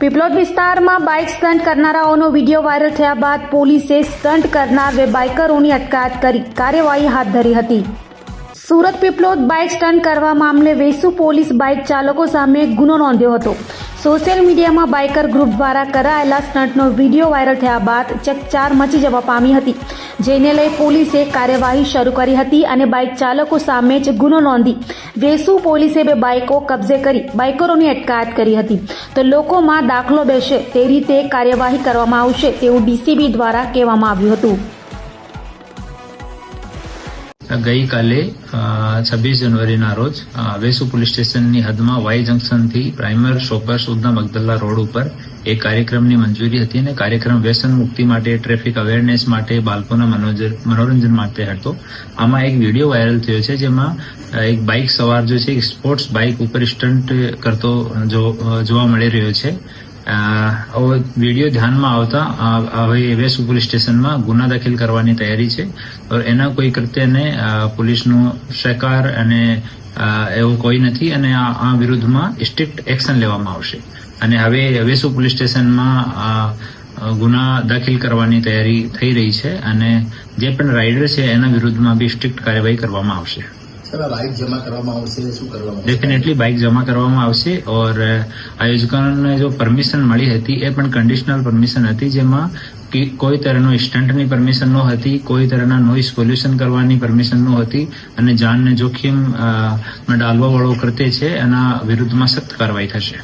પીપલોદ વિસ્તારમાં bike stunt કરનારાઓનો video viral થયા બાદ પોલીસે સ્ટન્ટ કરનાર 2 બાઇકરોની અટકાયત કરી કાર્યવાહી હાથ ધરી હતી। સુરત પીપલોદ બાઇક સ્ટન્ટ કરવા મામલે વેસુ પોલીસ બાઇક ચાલકો સામે ગુનો નોંધ્યો હતો। સોશિયલ મીડિયામાં બાઇકર ગ્રુપ દ્વારા કરાયેલા સ્ટન્ટનો વિડીયો વાયરલ થયા બાદ ચકચાર મચી જવા પામી હતી, જેને લઈ પોલીસે કાર્યવાહી શરૂ કરી હતી અને બાઇક ચાલકો સામે જ ગુનો નોંધી વેસુ પોલીસે 2 બાઇકો કબજે કરી બાઇકરોની અટકાયત કરી હતી। તો લોકોમાં દાખલો બેસે તે રીતે કાર્યવાહી કરવામાં આવશે તેવું ડીસીબી દ્વારા કહેવામાં આવ્યું હતું। ગઈકાલે 26 જાન્યુઆરીના રોજ વેસુ પોલીસ સ્ટેશનની હદમાં વાય જંકશનથી પ્રાઇમર શોપર સુધના મગદલ્લા રોડ ઉપર એક કાર્યક્રમની મંજૂરી હતી અને કાર્યક્રમ વ્યસન મુક્તિ માટે, ટ્રાફિક અવેરનેસ માટે, બાળકોના મનોરંજન માટે હતો। આમાં એક વિડીયો વાયરલ થયો છે જેમાં એક બાઇક સવાર જો છે એક સ્પોર્ટ્સ બાઇક ઉપર સ્ટન્ટ કરતો જોવા મળી રહ્યો છે। વિડીયો ધ્યાનમાં આવતા હવે વેસુ પોલીસ સ્ટેશનમાં ગુના દાખલ કરવાની તૈયારી છે और એના કોઈ કૃત્યને પોલીસનો સહકાર અને એવું કોઈ નથી અને આ વિરુદ્ધમાં સ્ટ્રિક્ટ એક્શન લેવામાં આવશે અને હવે વેસુ પોલીસ સ્ટેશનમાં ગુના દાખલ કરવાની તૈયારી થઈ રહી છે અને જે પણ રાઇડર છે એના વિરુદ્ધમાં બી સ્ટ્રિક્ટ કાર્યવાહી કરવામાં આવશે। बाइक जमा करवामां आवशे, शुं करवामां आवशे? डेफिनेटली बाइक जमा करवामां आवशे और आयोजकोने जो परमिशन मળી હતી એ પણ કંડિશનલ પરમિશન હતી જેમાં કોઈ તરહનો સ્ટન્ટની પરમિશન ન હતી, કોઈ તરહના નોઇઝ પોલ્યુશન કરવાની પરમિશન ન હતી અને જાનને જોખમમાં ડાલવા વાળો કૃત્ય છે એના વિરુદ્ધમાં સખ્ત કાર્યવાહી થશે।